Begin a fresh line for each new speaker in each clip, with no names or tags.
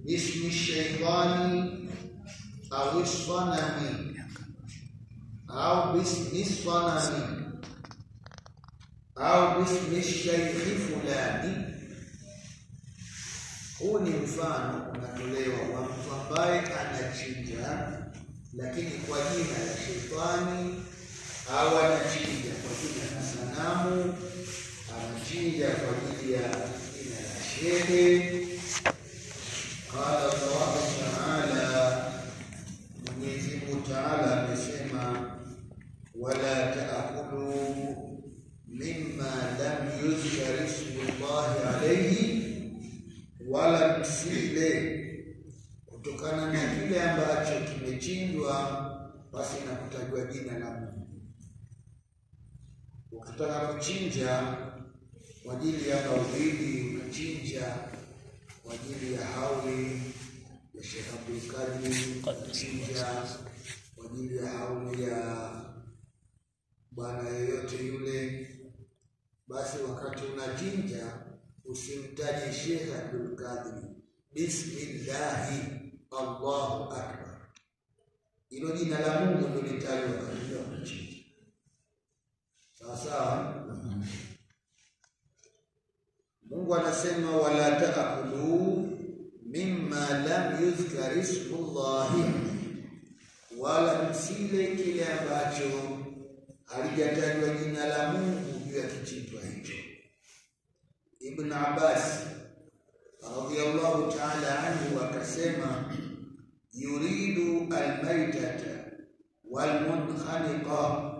bismi shaitani au sanami au bismi sanami au bismi shaykhi fulani. Huu ni mfano unatolewa kwa mtu ambaye anachinja lakini kwa jina la shetani, au anachinja kwa jina la sanamu, anachinja kwa ajili ya jina la shehe. Qala Allah Ta'ala, Mwenyezi Mungu Ta'ala amesema, wala ta'kulu mimma lam yuzkar ismullahi alayhi, wala msile kutokana na kile ambacho kimechinjwa basi na kutajwa jina la Mungu. Ukitaka kuchinja kwa ajili ya maulidi, unachinja kwa ajili ya hauli ya Sheikh Abdul Qadir, unachinja kwa ajili ya hauli ya bwana yoyote yule, basi wakati unachinja usimtaje Sheikh Abdul Qadir, bismillahi Allahu akbar. Hilo jina la Mungu ndio litajwa wakati wa kuchinja. Sawa. Mungu anasema wala ta'kulu mimma lam yuzkar ismullahi, wala msile kile ambacho halijatajwa jina la Mungu juu ya kichinjwa hicho. Ibn Abbas radhiyallahu ta'ala anhu akasema, yuridu almaytata walmunkhaniqa,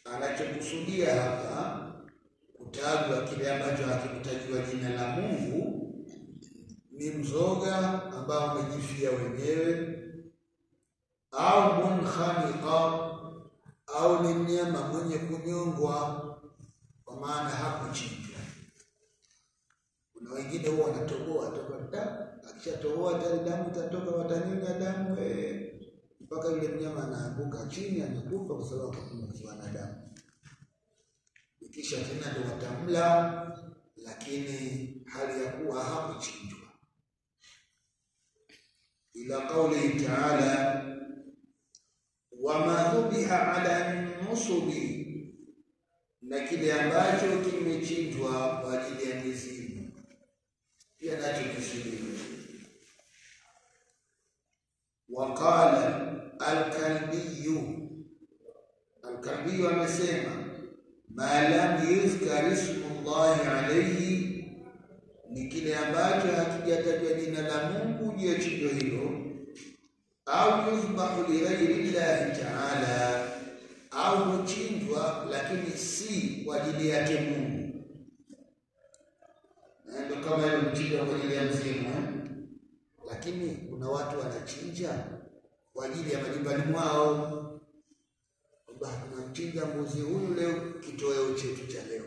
anachokusudia hapa kutajwa kile ambacho hakikutajwa jina la Mungu ni mzoga ambao umejifia wenyewe, au munkhaniqa, au ni mnyama mwenye kunyongwa kwa maana hakuchinjwa. Kuna wengine huwa wanatoboa damu, akishatoboa damu itatoka, watanyonya damu mpaka yule mnyama anaanguka chini anakufa kwa sababu hakunywa na damu. Kisha tena ndio watamla, lakini hali ya kuwa hakuchinjwa. Ila kauli Ta'ala, wama dhubiha ala nusubi, na kile ambacho kimechinjwa kwa ajili ya mizimu pia nacho kisuliwe. Waqala al-Kalbiyu amesema, ma lam yuzkar ismullahi alayhi, ni kile ambacho hakijatajwa jina la Mungu juu ya chinjo hilo, au yuzbahu li ghayri llahi ta'ala, au huchinjwa lakini si kwa ajili yake Mungu. Ndio kama ile mchinja kwa ajili ya mzimu, lakini kuna watu wanachinja kwa ajili ya majumbani mwao. Tunamchinja mbuzi huyu leo kitoweo chetu cha leo,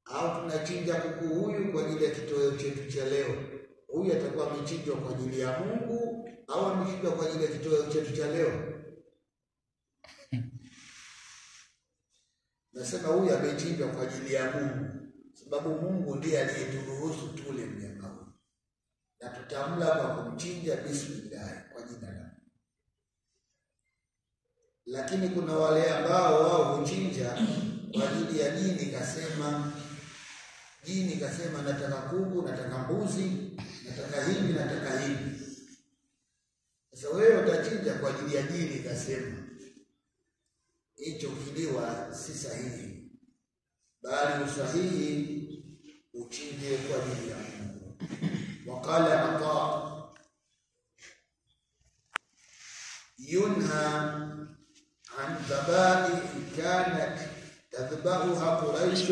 au tunachinja kuku huyu kwa ajili ya kitoweo chetu cha leo. Huyu atakuwa amechinjwa kwa ajili ya Mungu au amechinjwa kwa ajili ya kitoweo chetu cha leo? Nasema huyu amechinjwa kwa ajili ya Mungu, sababu Mungu ndiye aliyeturuhusu tule mnyama huyu, na tutamla kwa kumchinja bismillah, kwa jina la. Lakini kuna wale ambao wao huchinja kwa ajili ya jini, kasema nataka kuku, nataka mbuzi, nataka hivi, nataka hivi. Sasa wewe utachinja kwa ajili ya jini kasema, hicho kiliwa si sahihi, bali usahihi uchinje kwa ajili ya Mungu. Waqala Ata, yunha an dhabahi kanat tadhbahuha Quraish,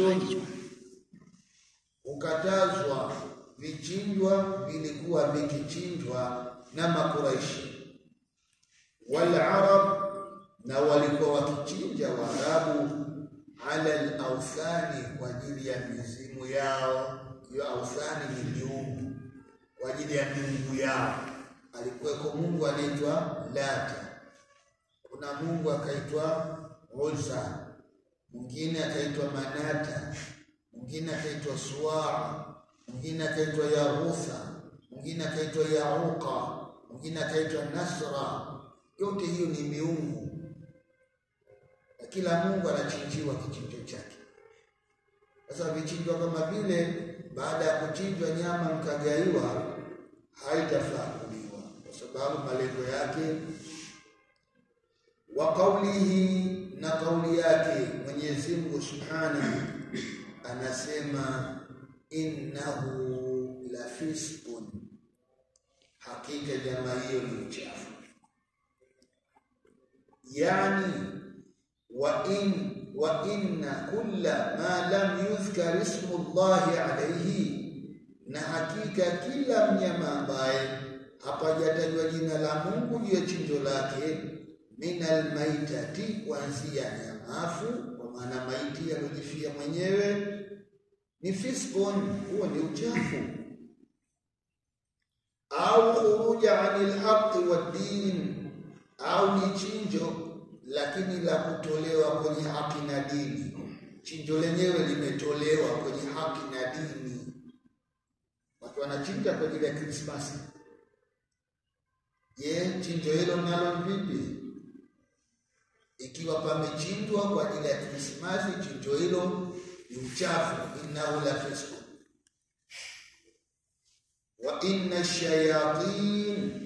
ukatazwa vichinjwa vilikuwa vikichinjwa na Makuraishi. Wal Arab, na walikuwa wakichinja Waarabu, ala al-awthani, kwa ajili ya mizimu yao. Hiyo awthani ni miungu, kwa ajili ya miungu yao. Alikuweko Mungu anaitwa Lata, kuna Mungu akaitwa Uzza, mwingine akaitwa Manata, mwingine akaitwa Suwa, mwingine akaitwa Yaghutha, mwingine mwingine akaitwa Yauqa, mwingine akaitwa Nasra. Yote hiyo ni miungu, na kila mungu anachinjiwa kichinjo chake. Sasa vichinjwa kama vile, baada ya kuchinjwa nyama mkagaiwa, haitafaa kuliwa kwa sababu malengo yake. Wa qawlihi, na kauli yake Mwenyezi Mungu Subhanahu anasema, innahu la fisqun, hakika nyama hiyo ni uchafu. Yani wa inna kulla ma lam yuzkar ismullahi alayhi, na hakika kila mnyama ambaye hapajatajwa jina la Mungu juu ya chinjo lake, minal maitati, kuanzia nyamafu, kwa maana maiti alojifia mwenyewe, ni fiskun, huo ni uchafu. Au khuruja anil haqqi wad din, au ni chinjo lakini la kutolewa kwenye haki na dini. Chinjo lenyewe limetolewa kwenye haki na dini. Watu wanachinja kwa ajili ya Krismasi. Je, chinjo hilo nalo vipi? Ikiwa pamechinjwa kwa ajili ya Krismasi, chinjo hilo ni uchafu. Innahu la fisq. Wa inna shayatin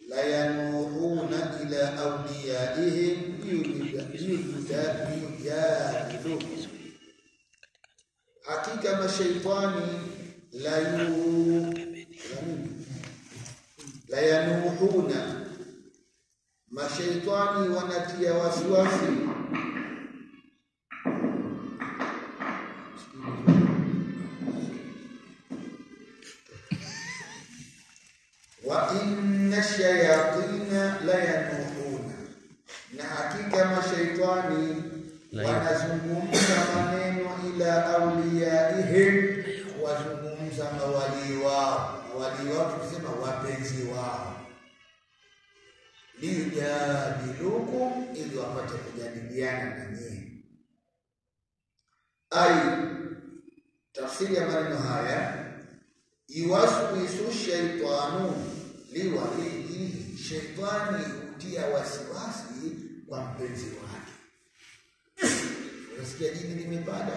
la yanuhuna ila awliyaihim yujadilu. Hakika mashaitani la yanuhuna, mashaitani wanatia wasiwasi wa inna shayatina la yanuhuna, na hakika mashaitani wanazungumza maneno ila awliyaihim, wazungumza mawali wao. Mawali wao tukisema wapenzi wao, liyujadilukum, ili wapate kujadiliana na nyinyi. Tafsiri ya maneno haya, yuwaswisu shaitanu liwalihi, shaitani hutia wasiwasi kwa mpenzi wake. Unasikia jini limepanda,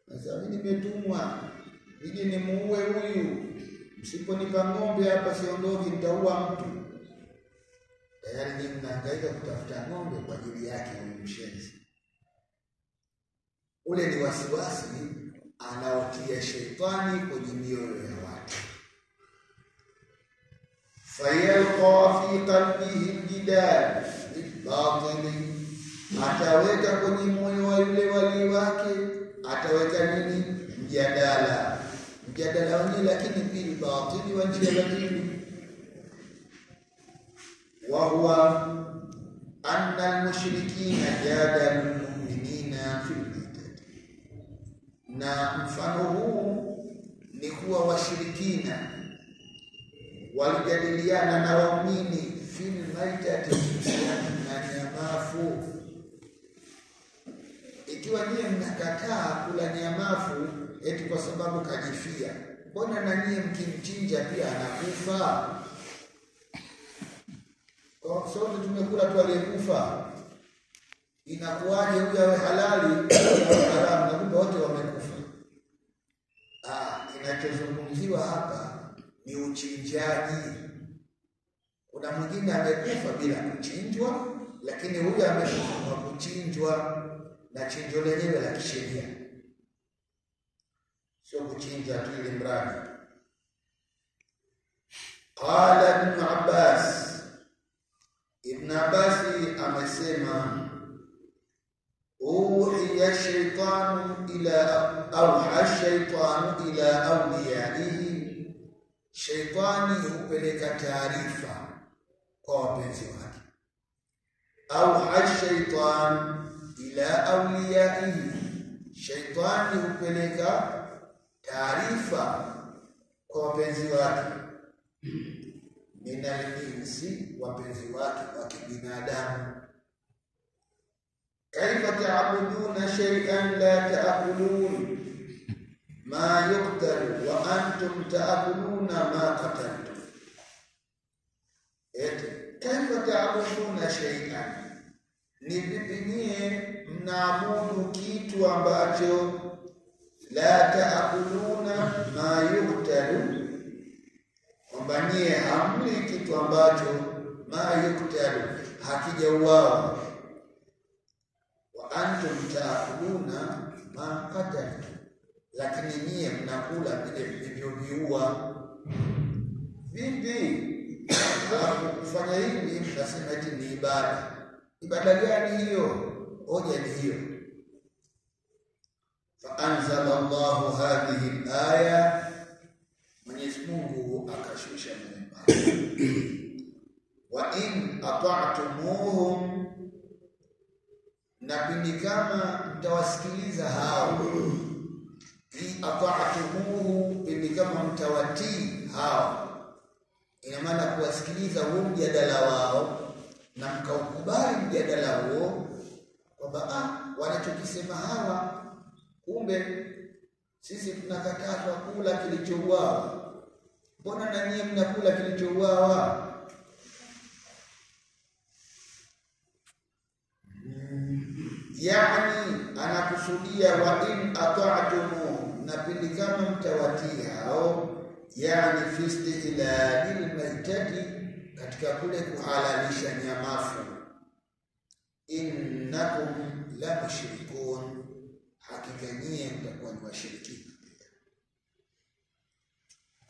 sasa mimi nimetumwa nije nimuue huyu, msiponipa ng'ombe hapa siondoki, nitaua mtu. Tayari ni mnahangaika kutafuta ng'ombe kwa ajili yake huyu mshenzi. Ule ni wasiwasi anaotia shaitani kwenye mioyo ya watu. Fayalqa fi qalbihi jidal batil, ataweka kwenye moyo wa yule wali wake, ataweka nini? Mjadala wenyewe, lakini bil batil, wa njia batili. Wa huwa anna al-mushrikina jadalu al-mu'minina fil batil, na mfano huu ni kuwa washirikina walijadiliana na waumini fil maitati, na nyamafu. Ikiwa nyie mnakataa kula nyamafu eti kwa sababu kajifia, mbona na nyie mkimchinja pia anakufa? Kwa sote tumekula tu aliyekufa, inakuwaje huyu awe halali au haramu, na kumbe wote wamekufa? Kinachozungumziwa hapa ni uchinjaji. Kuna mwingine amekufa bila kuchinjwa, lakini huyu amekufa kwa kuchinjwa, na chinjo lenyewe la kisheria, sio kuchinja tu ili mradi. Qala Ibn Abbas, Ibn Abbas amesema, uhiya shaitanu ila awliyaihi, shaitani hupeleka taarifa kwa wapenzi wake. Shaitan ila awliyaihi, shaitani hupeleka taarifa kwa wapenzi wake. Minal-insi, wapenzi wake wa kibinadamu. Kaifa ta'buduna shay'an la ta'kulun, ma yuqtalu wa antum ta'kuluna ma qataltum. Kaifa ta'buduna shay'an, ni vipi nyie mnaabudu kitu ambacho la ta'kuluna ma yuqtalu, kwamba nyie hamli kitu ambacho ma yuqtalu, hakijauawa. Wa antum ta'kuluna ma qataltum, lakini nyie mnakula vile vilivyoviua. Vipi kufanya hivi? Mnasema eti ni ibada. Ibada gani hiyo? Hoja ni hiyo. Fa anzala Allahu hadhihi al-aya, Mwenyezi Mungu akashusha maneno, wa in ata'tumuhum, na pindi kama mtawasikiliza hao. In ata'tumuhu, pindi kama mtawatii hao, ina maana kuwasikiliza huo mjadala wao na mkaukubali mjadala huo, kwamba wanachokisema hawa, kumbe sisi tunakatazwa kula kilichouawa, mbona na nyinyi mnakula kilichouawa? Yani anakusudia wa in ata'tumu, na pindi kama mtawatii hao, yani fi istihlalil maitati, katika kule kuhalalisha nyamafu. Innakum la mushrikun, hakika nyie mtakuwa ni washirikina.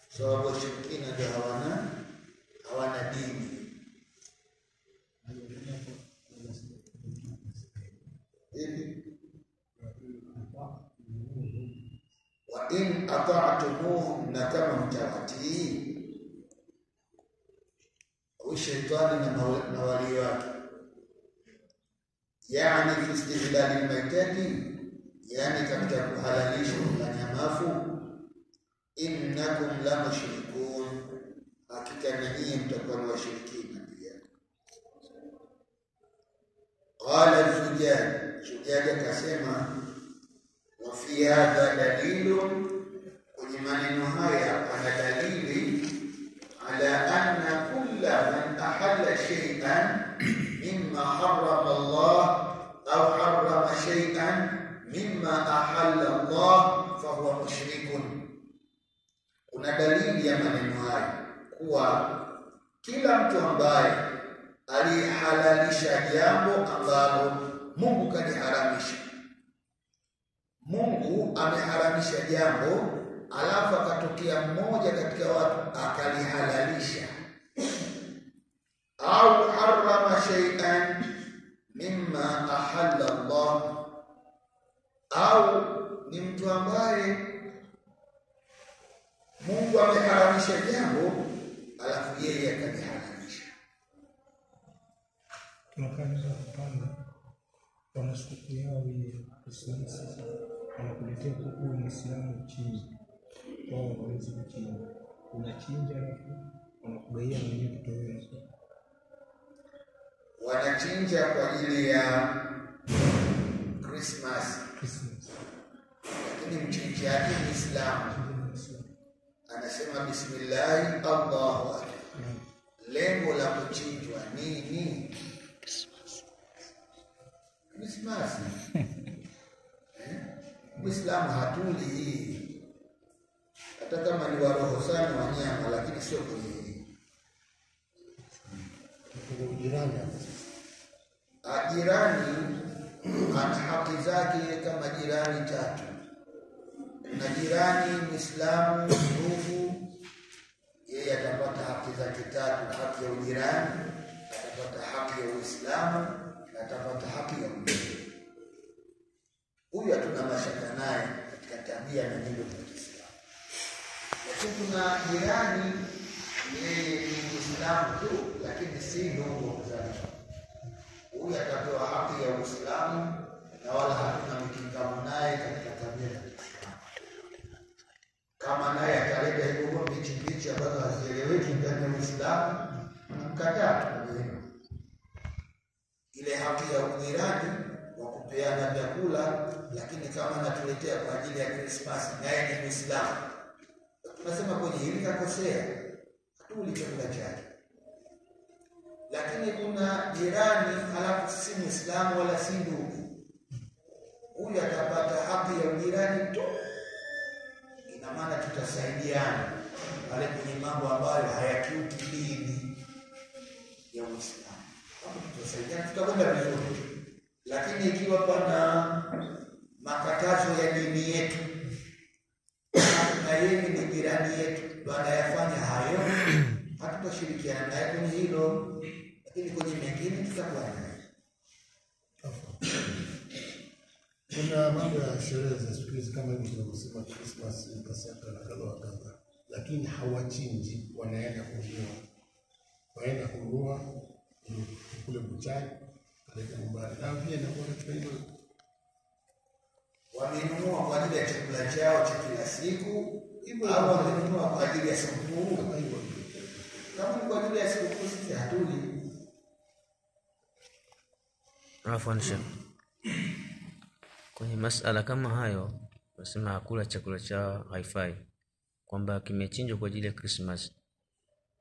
Sababu washirikina ndio hawana dini. Wa in ata'tumuhum, na kama mtawatii shetani na wali wake, yani fi istihlalil maitati, yani katika kuhalalisha nyamafu. Innakum la mushrikun, hakika nyinyi mtakuwa ni washirikina pia. Qala Zujaj akasema, wa fi hadha dalilun, kwenye maneno haya ana dalili ala anna kulla man ahalla shay'an mimma harrama Allah au harrama shay'an mimma ahalla Allah fahuwa mushrikun. Kuna dalili ya maneno haya kuwa kila mtu ambaye alihalalisha jambo ambalo Mungu kaliharamisha, Mungu ameharamisha jambo, alafu akatokea mmoja katika watu akalihalalisha, au harrama shay'an mimma ahalla Allah, au ni mtu ambaye Mungu ameharamisha jambo alafu yeye akalihalalisha.
Tunakanza kupanga kwa siku yao ile Krismasi, wanakuletea kuku Muislamu chini, wao wanaweza kuchinja, unachinja alafu wanakugaia mwenyewe kitoweo.
Wanachinja kwa ajili ya Christmas. Lakini mchinjaji Muislamu anasema bismillah Allahu akbar. Lengo la kuchinjwa nini? Christmas. Muislamu hatuli hii, hata kama ni wa roho sana wanyama, lakini sio kwenye jirani. Jirani ana haki zake kama jirani tatu. Na jirani Muislamu ndugu, yeye atapata haki zake tatu: haki ya ujirani, atapata haki ya Uislamu, na atapata haki ya udugu. Huyu hatuna mashaka naye katika tabia na neno za Kiislamu. Lakini kuna jirani yeye ni Muislamu tu, lakini si ndugu kuzaliwa. Huyu atapewa haki ya Uislamu na wala hatuna mkingamo naye katika tabia za Kiislamu. Kama naye ataleta hivyo mbichi ambazo hazieleweki ndani ya Uislamu, mkataa ile haki ya ujirani wa kupeana vyakula, lakini kama anatuletea kwa ajili ya Christmas naye ni Muislamu, tunasema kwenye hili kakosea, hatuli chakula chake. Lakini kuna jirani alafu si Muislamu wala si ndugu, huyu atapata haki ya ujirani tu. Ina maana tutasaidiana wale kwenye mambo ambayo hayakiuki dini ya Uislamu. Hapo tutasaidiana, tutakwenda vizuri. Lakini ikiwa pana makatazo ya dini yetu na yeye ni jirani yetu, baada yafanya hayo, hatutashirikiana naye kwenye hilo, lakini kwenye mengine tutakuwa naye.
Kuna mambo ya sherehe za siku hizi kama hivi tunavyosema Christmas, Pasaka na kadha, lakini hawachinji, wanaenda kununua kule buchani kaleta nyumbani, na pia inakuwa katika hilo
wamenunua kwa ajili ya chakula chao cha kila siku, au wamenunua kwa ajili ya sikukuu. Kama hivyo, kama ni kwa ajili ya sikukuu, sisi hatuli.
Afwanisha kwenye masala kama hayo, wasema hakula chakula chao haifai, kwamba kimechinjwa kwa ajili ya Christmas.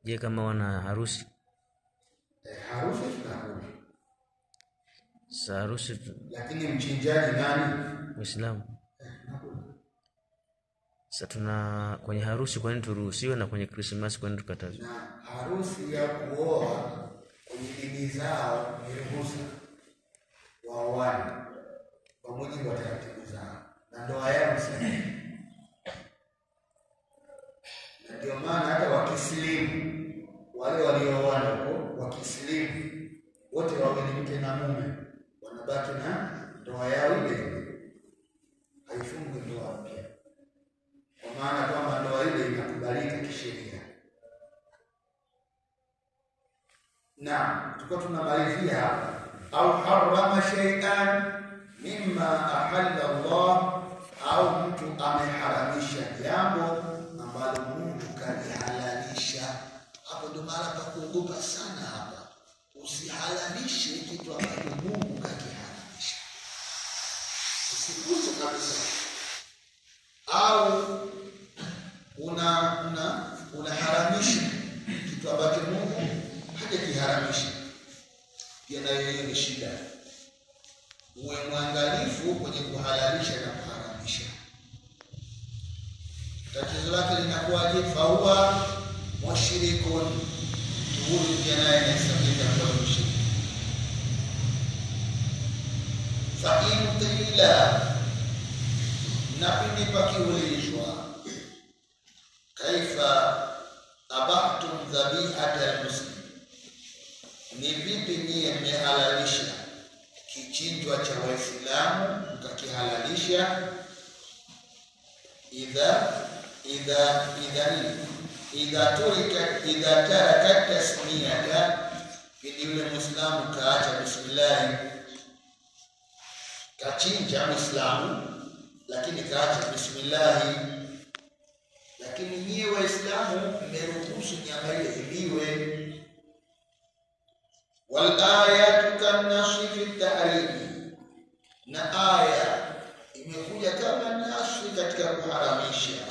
Je, kama wana harusi?
Harusi tunakula.
Harusi
lakini mchinjaji nani?
Muislamu. Sasa tuna kwenye harusi, kwa nini turuhusiwe, na kwenye Christmas kwa nini tukatazwe?
Na harusi ya kuoa kwenye dini zao ni ruhusa waoane kwa mujibu wa taratibu zao, na ndoa yao sana. Na ndio maana hata wakislimu, wale waliooana huko wakislimu, wote wawili mke na mume wanabaki na ndoa yao ile, haifungwi ndoa mpya, kwa maana kwamba ndoa ile inakubalika kisheria. Na tuko tunamalizia hapa, au harama shay'an mimma ahalla Allah, au mtu ameharamisha jambo ambalo Mungu kalihalalisha. Hapo ndio maana pa kuogopa sana hapa, usihalalishe kitu ambacho Mungu kakihalalisha, usiguse kabisa. Au unaharamisha kitu ambacho Mungu hajakiharamisha, pia nayo ni shida. Uwe mwangalifu kwenye kuhalalisha na kuharamisha. Tatizo lake linakuwaje? Fahuwa mushrikun, huyu pia naye anasabika kwa mushriki. Fa in qila, na pindi pakiulizwa, kaifa abahtum dhabihata almuslim, ni vipi nyie mmehalalisha kichinjwa cha Waislamu mkakihalalisha? idha tarakat tasmiyata, pindi yule Muislamu kaacha bismillah, kachinja Muislamu lakini kaacha bismillah. Lakini nyie Waislamu mmeruhusu nyama ile iliwe. Wal ayatu kan-nasi fi at-tahrim, na aya imekuja kama nasi katika kuharamisha.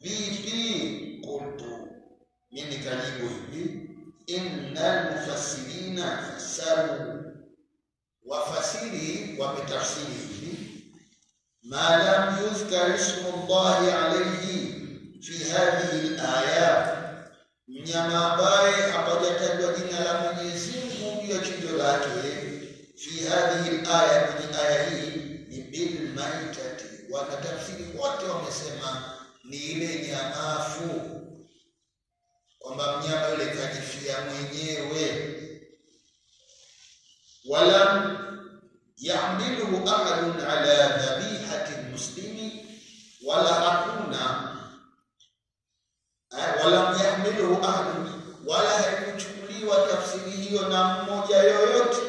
Vipi? Qultu, mimi kajibu hivi, innal mufassirina fassaru, wafasiri wametafsiri hivi, ma lam yuzkar ismu Allahi alayhi fi hadhihi al-ayat, mnyama ambaye hapajatajwa jina la Mwenyezi Mungu juu ya chinjo lake, fi hadhihi al-aya, kwenye aya hii, ni bil maitati. Wanatafsiri wote wamesema ni ile nyamafu, kwamba mnyama yule kajifia mwenyewe. Walam yahmiluhu ahadun ala dhabihati muslimi, wala hakuna walam yahmiluhu ahadun, wala haikuchukuliwa tafsiri hiyo na mmoja yoyote,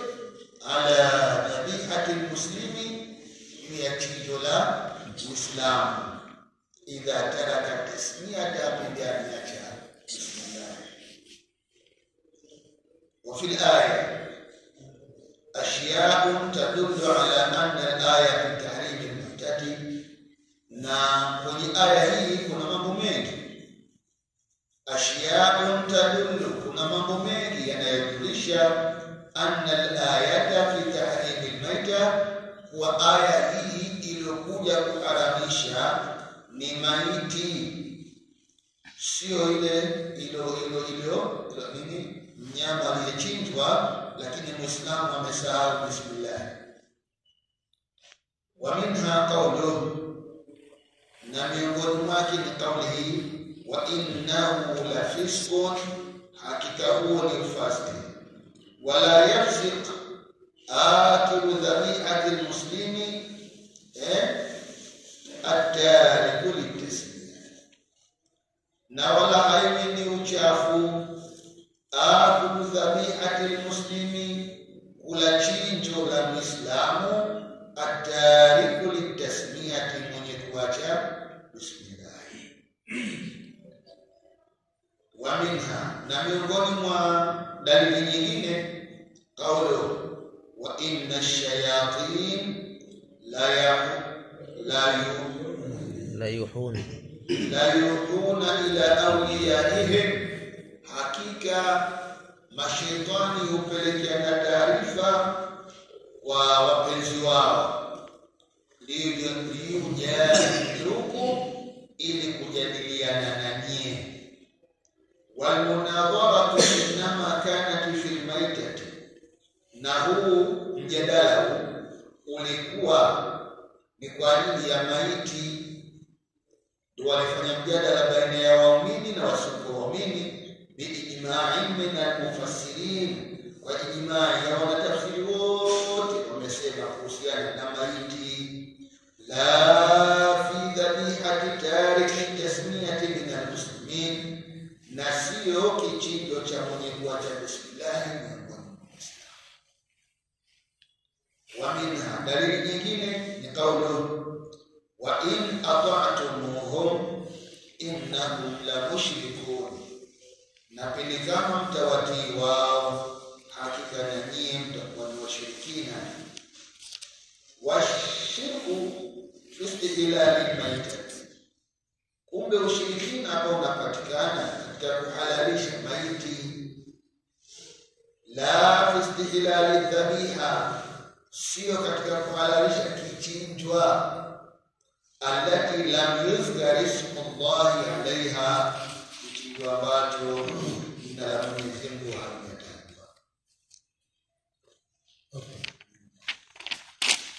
ala dhabihati muslimi, ya chinjo la Uislamu, idha taraka tasmiyata bidani acha bismillah. Wa fil aya ashya'un tadullu ashya'un tadullu, kuna mambo mengi yanayojulisha anna al-ayata fi tahrim al-maita, wa aya hii iliyokuja kuharamisha ni maiti, sio ile nini mnyama aliyechinjwa lakini muislamu amesahau bismillah. Wa minha qawluhu, na miongoni mwake ni kauli hii, wa innahu la fisqun, hakika huo ni ufasiki. Wala yafsiq akilu dhabi'ati almuslimi at-tariku litasmiyah, na wala haiwi ni uchafu akilu dhabi'ati almuslimi, kula chinjo la muislamu, at-tariku litasmiyah, mwenye kuacha bismillah. Wa minha, na miongoni mwa dalili nyingine, kaulu wa inna ash-shayatin la yuhuna ila awliyaihim, hakika mashaitani hupelekeana taarifa kwa wapenzi wao, liyujadilukum, ili kujadiliana na nyie. Walmunadharatu inma kanat fi almaitati, na huu mjadala huu ulikuwa ni kwa ajili ya maiti. Ndio walifanya mjadala baina ya waumini na wasiokuwa waumini, biijma'in min almufassirin, kwa ijma'i ya wanatafsiri wote wamesema kuhusiana na maiti, la fi dhabihati tariki tasmiyati min almuslimin, na sio kichinjo cha mwenye kuacha bismillah miongoni mwa Waislamu. Wa minha, dalili nyingine ni kaulu wa in ata'tumuhum innahum la mushrikun, na pili kama mtawatii wao, hakika na nyinyi mtakuwa ni washirikina. Washirku fi istihlal al-maytat, kumbe ushirikina ambao unapatikana katika kuhalalisha maiti, la fi istihlal al-dhabiha, sio katika kuhalalisha kichinjwa, allati lam yuzkar ismullahi alaiha, kichinjwa ambacho jina la Mwenyezi Mungu halijatajwa.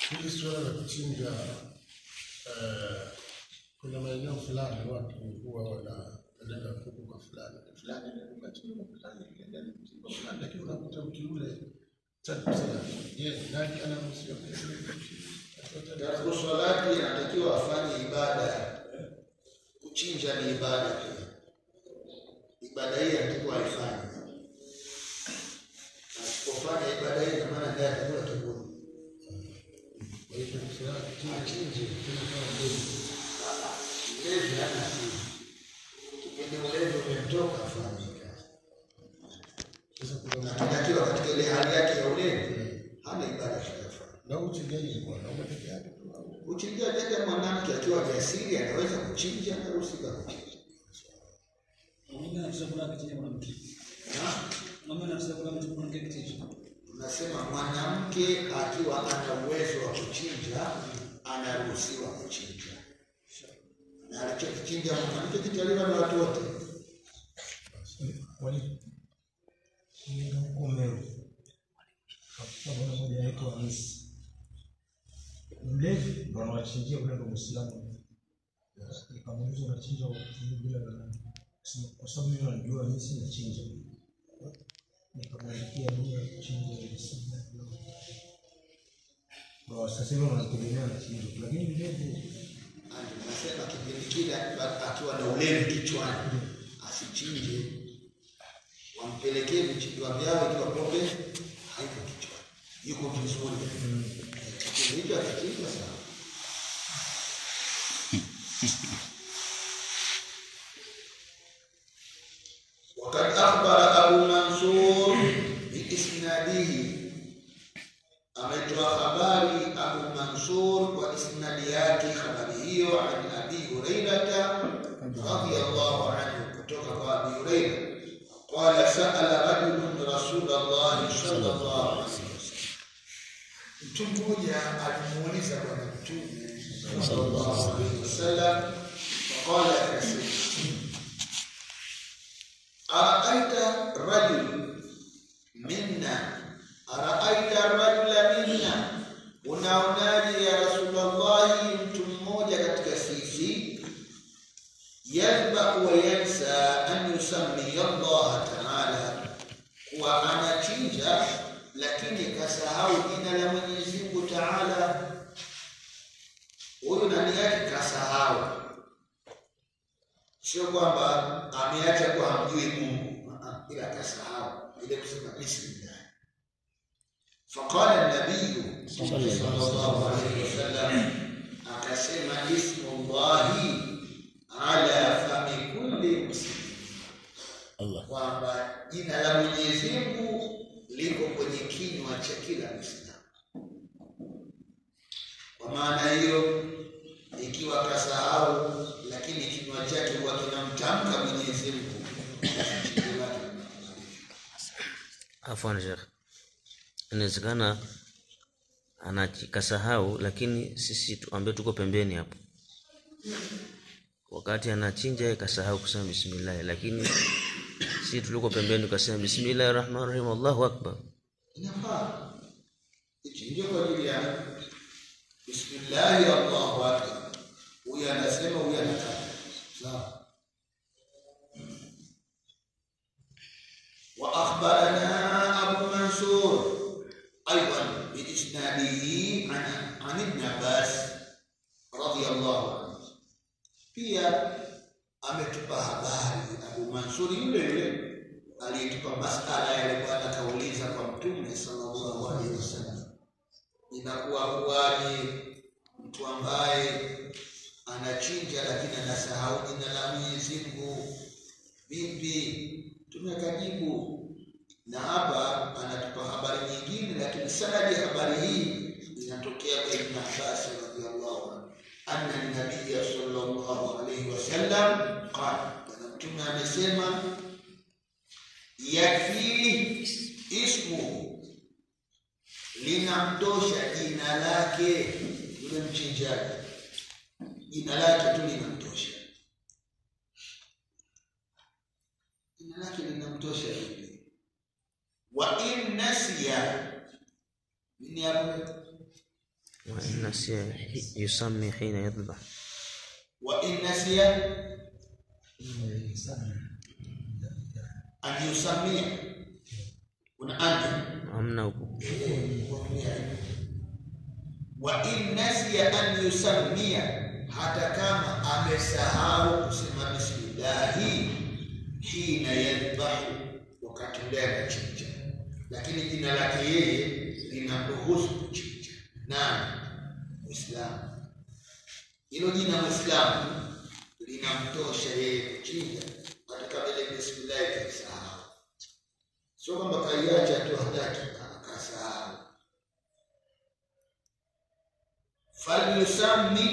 Hili suala la kuchinja, kuna maeneo fulani watu huwa wanapeleka kuku kwa fulani ukachinja fulani, lakini unakuta mtu yule tatizo. Je, nani anaruhusiwa kuchinja?
Katika swalati anatakiwa afanye ibada. Kuchinja ni ibada pia. Ibada hii anatakiwa aifanye. Asipofanya ibada hii na maana ndiye atakula kiburi.
Kwa hiyo
achinje kama mlevi hana asili. Kipindi mlevi umemtoka afanye kazi.
sasa kuna
Anatakiwa katika ile hali yake ya ulevi hana ibada kufanya.
na uchinjaji kwa naume peke yake tu.
Uchinjaji hata mwanamke akiwa jasiri anaweza kuchinja na rusika kuchinja. Tunasema mwanamke akiwa ana uwezo wa kuchinja anaruhusiwa kuchinja. Na alichochinja mwanamke kitaliwa na watu wote.
Ndio Meru. Hapo moja yetu Hamisi. Mlevi ndo anawachinjia ule ndo Muislamu. Nikamuuliza unachinja bila nani? Kwa sababu mimi najua mimi si nachinja. Nikamwandikia mimi kuchinja ile sunna. Kwa sasa hivi wanategemea na chinja. Lakini mlevi
anasema kipindi kile akiwa na ulevi kichwani asichinje, wampelekee vichinjwa vyao ikiwa pombe haiko kichwani, yuko vizuri. Kipindi atachinja sawa. Wakati akhbara Abu Mansur biisnadihi, ametoa habari Abu Mansur kwa isnadi yake habari hiyo, an Abi Hurairah radhiyallahu anhu, kutoka kwa Abi Hurairah qala sa'ala rajulun Rasulullah sallallahu alaihi wasallam, mtu mmoja alimuuliza bwana Mtume sallallahu alaihi wasallam, qala akasema, araaita rajul minna, araaita rajula minna, unaonaje ya Rasulullah mtu mmoja katika sisi, yadba wa yansa an yusammi Allah ta'ala, kuwa anachinja lakini kasahau jina la Mwenyezi Mungu Ta'ala. Huyo nani yake kasahau, sio kwamba ameacha kwa hamjui Mungu, ila kasahau ile kusema bismillah. Faqala an-nabiy sallallahu alayhi wasallam, akasema ismullahi ala fami kulli muslim, Allah, kwamba jina la Mwenyezi Mungu liko kwenye kinywa cha kila Muislamu. Kwa maana hiyo, ikiwa kasahau lakini kinywa chake huwa kinamtamka Mwenyezi Mungu,
afwan Sheikh, inawezekana anakasahau, lakini sisi tuambie tuko pembeni hapo, wakati anachinja yeye kasahau kusema bismillah, lakini sisi tuliko pembeni tukasema bismillahirrahmanirrahim Allahu akbar,
inafaa ichinje kwa ajili ya bismillah Allahu akbar. Huyu anasema, huyu anataka, sawa. Wa akhbarana Abu Mansur aidan bi isnadihi an Ibn Abbas radiyallahu anhu, pia ametupa habari Abu Mansur yule yule aliyetupa masala yale bwana kauliza kwa Mtume sallallahu alaihi wasallam, inakuwa huwaje mtu ambaye anachinja lakini anasahau jina la Mwenyezi Mungu, vipi? Tumekajibu, na hapa anatupa habari nyingine, lakini sanadi ya habari hii inatokea kwa Ibn Abbas radhiyallahu anhu, anna an-nabiy sallallahu alayhi wasallam qala, Mtume amesema, yakfi ismu, linamtosha jina lake yule mchinjaji, jina lake tu linamtosha, jina lake linamtosha yule. Wa in nasiya, ni hapo,
wa in nasiya yusammi hina yadhbah,
wa in nasiya an yusammiya, kuna anta
amna huko,
wa in nasiya an yusammiya, hata kama amesahau kusema bismillah hina yadhbahu, wakati ule anachinja, lakini jina lake yeye linamruhusu kuchinja. Na Muislamu, hilo jina Muislamu linamtosha yeye kuchinja, hata kama ile bismillah ikasahau, sio kwamba kaiacha tu hataki, akasahau. Falyusammi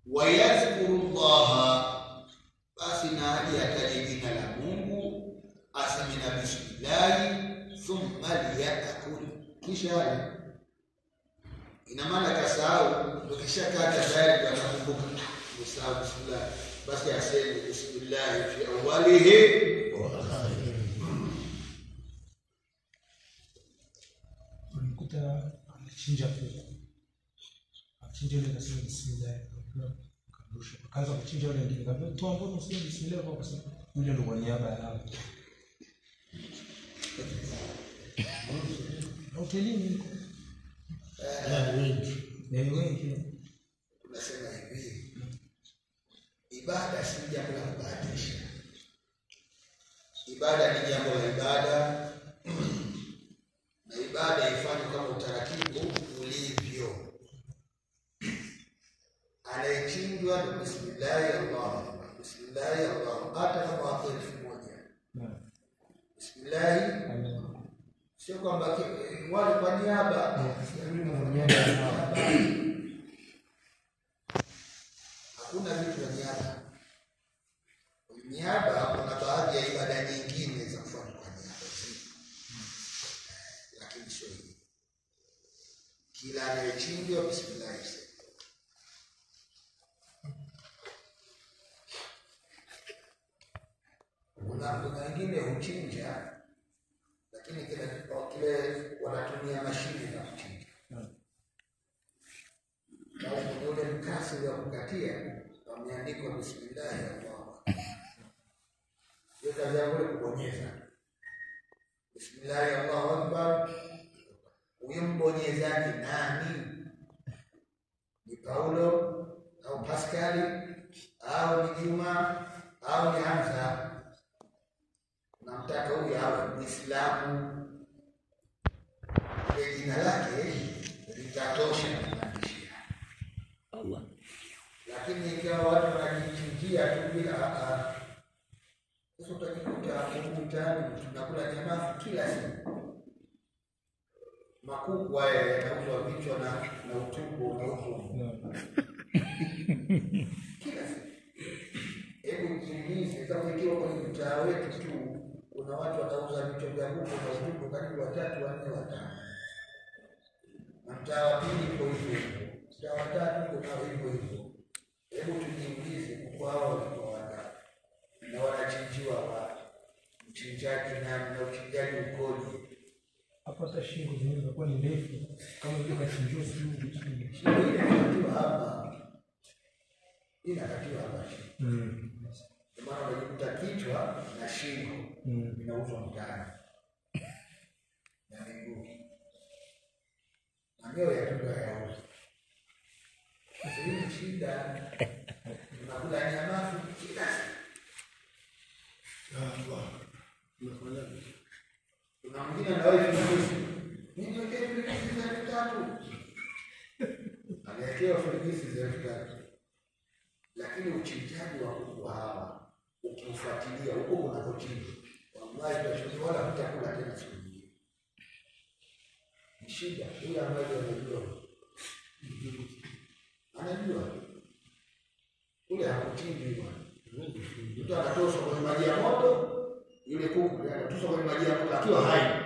wa yadhkuru Allah, basi na aje ataje jina la Mungu, aseme na bismillah, thumma liyakul, kisha ale. Ina maana kasahau, ukishakata tayari anakumbuka kusahau bismillah, basi aseme bismillah fi awwalihi wa akhirih.
Unikuta anachinja pia, achinja ile kasema bismillah, kabusha kaanza kuchinja wale wengine, kabla toa mbona useme bismillah, kwa sababu yule ndo kwa niaba ya hao hotelini wengi.
Tunasema hivi, ibada si jambo la kubahatisha, ibada ni jambo la ibada, na ibada ifanywe kama utaratibu ulivyo. Anayechinjwa ni bismillah Allah, bismillah Allah, hata kama wako 1000. Bismillah, sio kwamba wale kwa niaba, hakuna vitu vya niaba. Niaba kuna wengine huchinja, lakini kile wanatumia mashine za kuchinja. Bali kwenye ule mkasi wa kukatia wameandikwa bismillah Allah. Hiyo kazi yako ni kubonyeza bismillah Allahu Akbar. Huyo mbonyezaji nani? Ni Paulo au Pascali au ni Juma au ni Hamza? Namtaka huyu awe Muislamu, ile jina lake litatosha kumaanisha Allah. Lakini ikiwa watu wanajichinjia tu bila sasa utajikuta mtaani tunakula nyama kila siku. Makuku haya yanauzwa vichwa na utumbo na utumbo. Kila siku. Hebu jiulize kama ikiwa kwenye mtaa wetu tu kuna watu wanauza vichwa vya kuku na utumbo karibu 3, 4, 5. Na mtaa wa pili kwa hivyo. Mtaa wa 3 kuna hivyo hivyo. Hebu tujiulize kwa hao walikuwa wangapi? Na wanachinjiwa wapi? Mchinjaji nani na uchinjaji ukoje?
Hapo hata shingo zinakuwa ni ndefu kama vile kachinjwa sijui chini.
Shingo ile inakatiwa hapa. Inakatiwa hapa. Kwa maana unajikuta kichwa na shingo vinauzwa mtaani. Na miguu. Na mioyo ya tumbo yauza. Sasa hii shida. Tunakula nyama kila siku. Kuna mwingine anaweza kuishi. Mimi ndio frikisi za 3. Anawekewa frikisi za 3. Lakini uchinjaji wa kuku hawa ukiufuatilia huko unakochinja, wallahi utashuhudia wala hutakula tena siku nyingine. Ni shida. Huyu ambaye anajua. Anajua. Ule hakuchinji bwana. Mtu anatosha kwenye maji ya moto, yule kuku anatosha kwenye maji ya moto akiwa hai.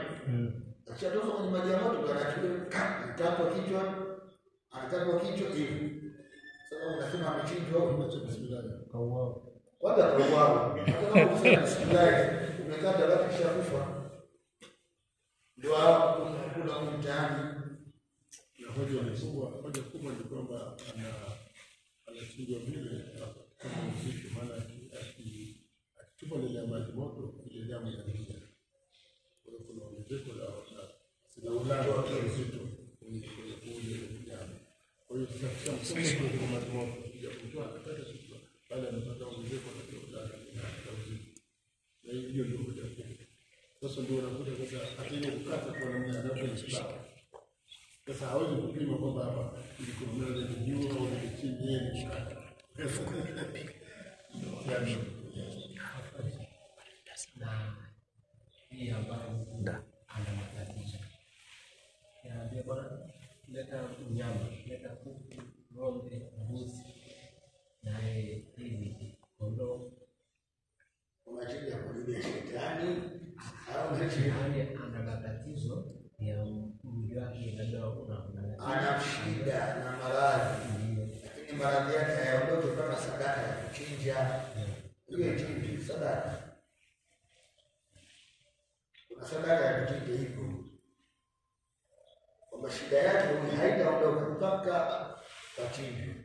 Akishatosha kwenye maji ya moto ndio anachukua anakatwa kichwa hivi. Sasa unasema amechinjwa au bismillah.
Kauao.
Wala kauao. Hata kama unasema bismillah, umekata watu kisha kufa. Ndio hapo kuna mtaani.
Na hoja kubwa ni kwamba anachinjwa vile kama mziki, maana akitupa ile maji moto ile nyama inaingia. Kwa hiyo kuna ongezeko la ulalo wa uzito kwenye nyama. Kwa hiyo sasa msomo kwa maji moto ya kutoa akapata kitu baada anapata ongezeko la uzito. Na hiyo ndio hoja yake. Sasa ndio unakuta sasa atende kukata kwa namna anavyoisaba. Sasa hawezi kupima kwamba hapa ilikuwa ni juu au ni chini yeye.
Na hii ambayo ana matatizo ya bwana, leta nyama, leta kuku, ng'ombe, mbuzi na hizi kondoo.
Unachinja kwa ajili ya shetani au
ana matatizo ya mwili wake, labda
ana shida na maradhi, lakini maradhi yake hayaondoki mpaka sadaka ya kuchinja. Hiyo chinji sadaka. Kuna sadaka ya kuchinja hivyo. Kwa shida yake huyu haitaondoka mpaka achinjwe.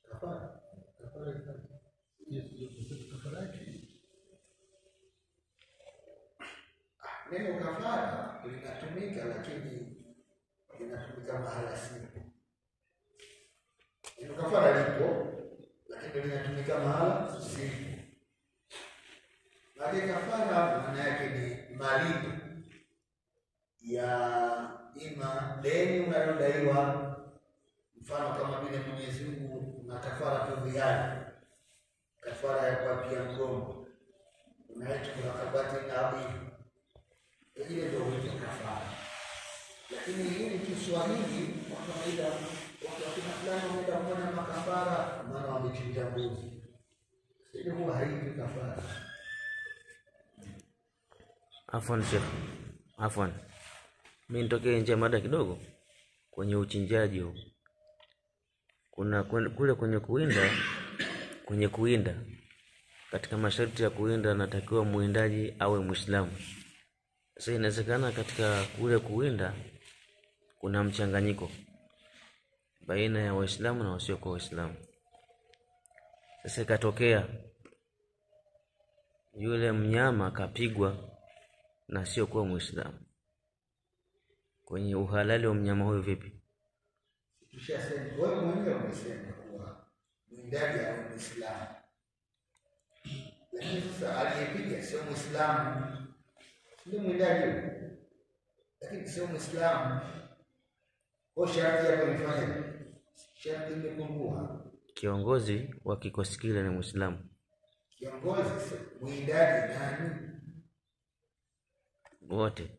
Kafara. Neno kafara linatumika, lakini linatumika mahala sipo. Neno kafara lipo, lakini linatumika mahala sipo. Baada kafara maana yake ni malipo ya ima deni unalodaiwa, mfano kama vile Mwenyezi Mungu na kafara tudhiani, kafara ya kuapia mgongo, unaitwa rakabati na adhimu. Ile ndio huitwa kafara. Lakini hili Kiswahili kwa kawaida wakati fulani wameenda kufanya makafara, maana wamechinja mbuzi. Ile huwa haitwi kafara.
Afwan Sheikh. Afwan. Mimi nitokee nje mada kidogo kwenye uchinjaji huu. Kuna kule kwenye kuwinda katika masharti ya kuwinda anatakiwa muwindaji awe Muislamu. Sasa inawezekana katika kule kuwinda kuna mchanganyiko baina ya Waislamu na wasiokuwa Waislamu. Sasa ikatokea yule mnyama kapigwa na sio kuwa Muislamu, kwenye uhalali wa mnyama huyo vipi?
Tushasema wewe mwenyewe umesema kuwa mwindaji au Muislamu, lakini sasa aliyepiga sio Muislamu, ndio mwindaji, lakini sio Muislamu. Kwa sharti yako nifanye, sharti imepungua.
Kiongozi wa kikosi kile ni Muislamu.
Kiongozi mwindaji nani?
Wote.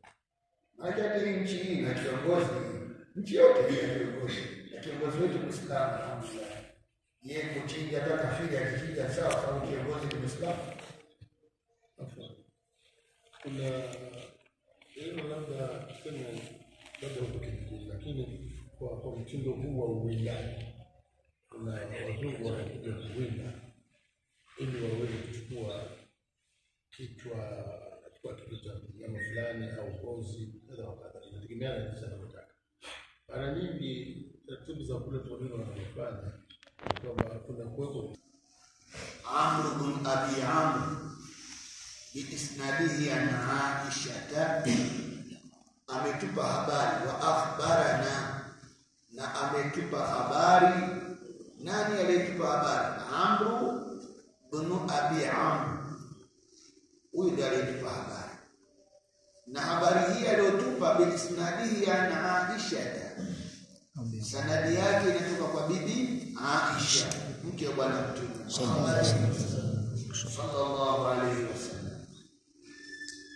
Maana nchi hii na kiongozi, nchi yote ina kiongozi. Na kiongozi wetu Muislamu alhamdulillah. Yeye kuchinja hata kafiri akichinja sawa sababu kiongozi ni Muislamu.
Kuna hilo labda tuseme labda huko kijijini, lakini kwa mtindo huu wa uwindaji kuna wazungu wanakuja kuwinda ili waweze kuchukua kichwa cha mnyama fulani au ngozi kadha wa kadha, inategemeana na jinsi anavyotaka. Mara nyingi taratibu za kule tunaona wanafanya kwamba kuna kuwepo
Amr bin Abi Amr biisnadihi an Aisha ametupa habari wa akhbarana, na ametupa habari. Nani aliyetupa habari? Amr bin Abi Amr, huyu ndiye aliyetupa habari. Na habari hii aliyotupa biisnadihi an Aisha, sanadi yake inatoka kwa bibi Aisha, mke wa Bwana Mtume sallallahu alayhi wasallam,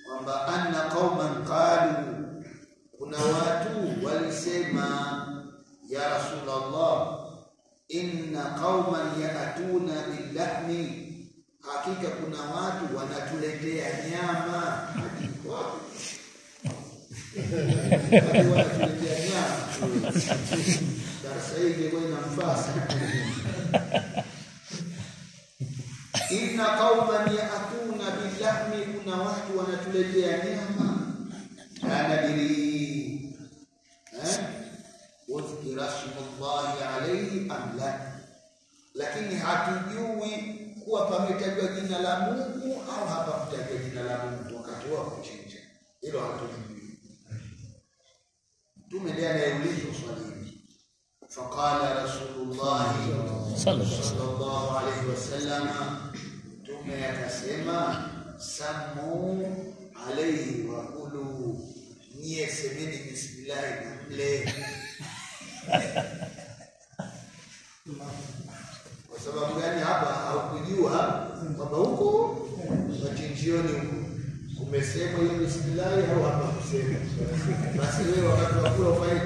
kwamba anna qauman qalu, kuna watu walisema, ya Rasulullah, inna qauman ya'tuna billahmi, hakika kuna watu wanatuletea nyama. Wanatuletea nyama. Darasa hili kwa inamfasa. Inna qauman ya'tuna billahmi, kuna watu wanatuletea nyama. Nadiri udhkira smullahi alayhi am la, lakini hatujui kuwa pametajwa jina la Mungu au hapakutajwa jina la Mungu wakati wa kuchinja. Hilo hatujui. Mtume ndiye anayeulizwa swali hili. Faqala Rasulullah sallallahu alayhi wasallam, Mtume akasema, samu alayhi wa qulu, nyie semeni bismillah na mle. Kwa sababu gani? Hapa haukujua kwamba huko machinjioni huko umesema hiyo bismillah au hapa kusema. Basi wewe wakati wa kula ufanye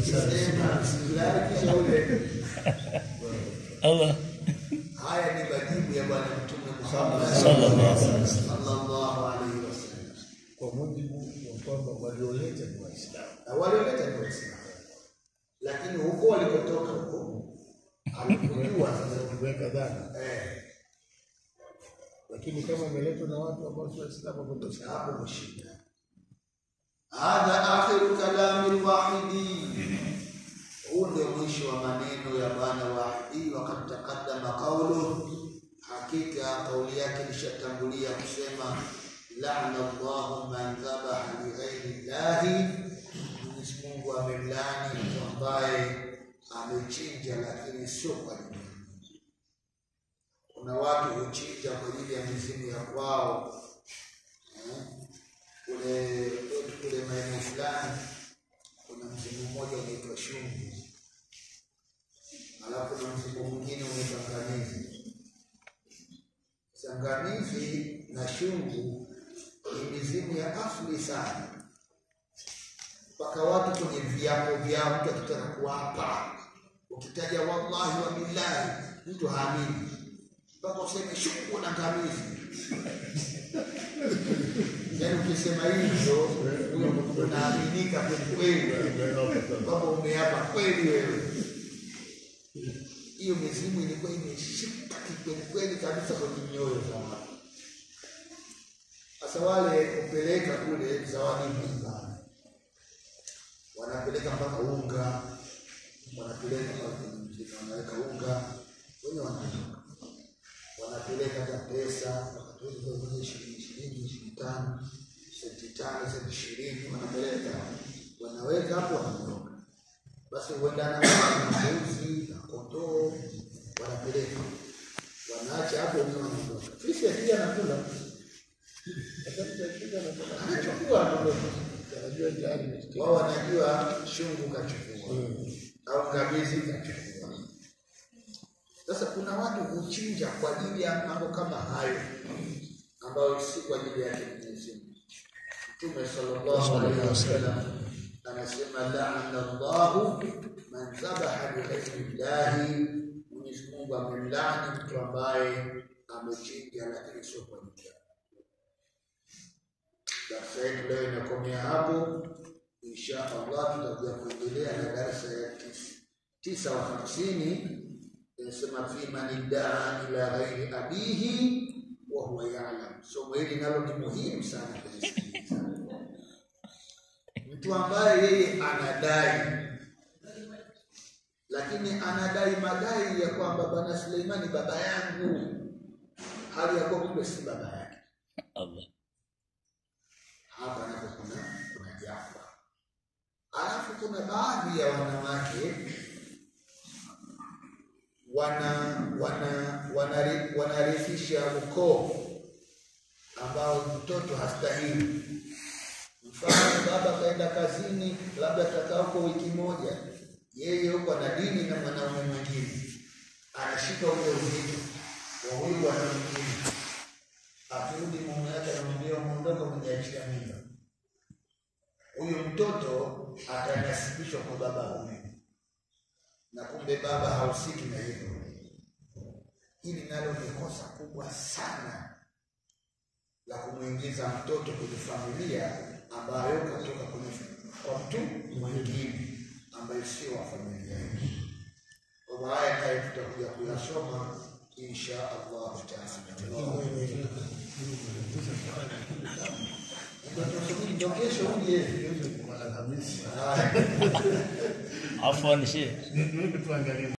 sema bismillah kisha ule.
Allah.
Haya ni majibu ya Bwana Mtume Muhammad sallallahu alaihi wasallam,
kwa mujibu wa kwamba walioleta ni Waislamu.
Na walioleta ni Waislamu, lakini huko walikotoka huko alikujua sasa
kuweka dhana. Lakini kama imeletwa na watu ambao si Waislamu, ndio sababu mshida.
Hadha akhiru kalami al-Wahidi, huu ndio mwisho wa maneno ya Bwana Wahidi. Wakati taqaddama qawluhu, hakika kauli yake ilishatangulia kusema, la'ana Allahu man dhabaha li ghairi Allahi, Mwenyezi Mungu amemlaani mtu ambaye amechinja lakini sio kwa ajili ya Mungu. Kuna watu huchinja kwa ajili ya mizimu ya kwao. Kule maeneo fulani kuna mzimu mmoja unaitwa shungu, alafu kuna mzimu mwingine unaitwa ngamizi. Ngamizi na shungu ni mizimu ya asili sana, mpaka watu kwenye viapo vyao, mtu akitaka kuapa, ukitaja wallahi wa billahi, mtu haamini mpaka useme shungu na ngamizi. Yaani ukisema hivyo huyo mtu anaaminika kweli kwamba umeapa kweli wewe. Hiyo mizimu ilikuwa imeshika kweli kabisa kwenye mioyo za watu. Sasa wale kupeleka kule zawadi mbalimbali, wanapeleka mpaka unga, wanapeleka mpaka wanaweka unga, wenye wanapeleka hata pesa, wakatoza kwenye shilingi 25, senti 5, senti 20, wanapeleka, wanaweka hapo, wanaondoka. Basi huendana na mbuzi na kondoo, wanapeleka, wanaacha hapo, wenyewe wanaondoka. Fisi akija anakula, anachukua anaondoka. Wao wanajua shungu kachukua au ngabizi kachukua. Sasa kuna watu huchinja kwa ajili ya mambo kama hayo ambayo si kwa ajili yake Mwenyezi Mungu. Mtume sallallahu alaihi wasallam anasema la'ana Allahu man dhabaha li ghayri llahi, Mwenyezi Mungu amemlaani mtu ambaye amechinja lakini sio kwa ajili yake. Darasa yetu leo inakomea hapo. Insha Allah tutakuja kuendelea na darasa ya 59 inasema fi man daa ila ghairi abihi wa huwa ya'lam. Somo hili nalo ni muhimu sana kusikiliza. Mtu ambaye yeye anadai, lakini anadai madai ya kwamba Bwana Suleimani baba yangu, hali ya kwamba si baba yake. Allah. Hapa napo kuna jambo. Alafu kuna baadhi ya wanawake wanarithisha ukoo ambao mtoto hastahili. Mfano baba kaenda kazini, labda atakaa huko wiki moja, yeye huko ana dini na mwanaume mwingine, anashika ule uzito wa huyu bwana mwingine. Akirudi mume wake anamwambia muondoka, mniachia mimba. Huyu mtoto atanasibishwa kwa baba huyu, na kumbe baba hausiki na hilo. Hili nalo ni kosa kubwa sana la kumuingiza mtoto kwenye familia ambayo katoka kwa mtu mwingine ambaye sio wa familia yake. Kwa haya nayo tutakuja kuyasoma insha Allah taala. Ndio kesho uje
Alhamisi.
Afwan sheikh.
Tuangalie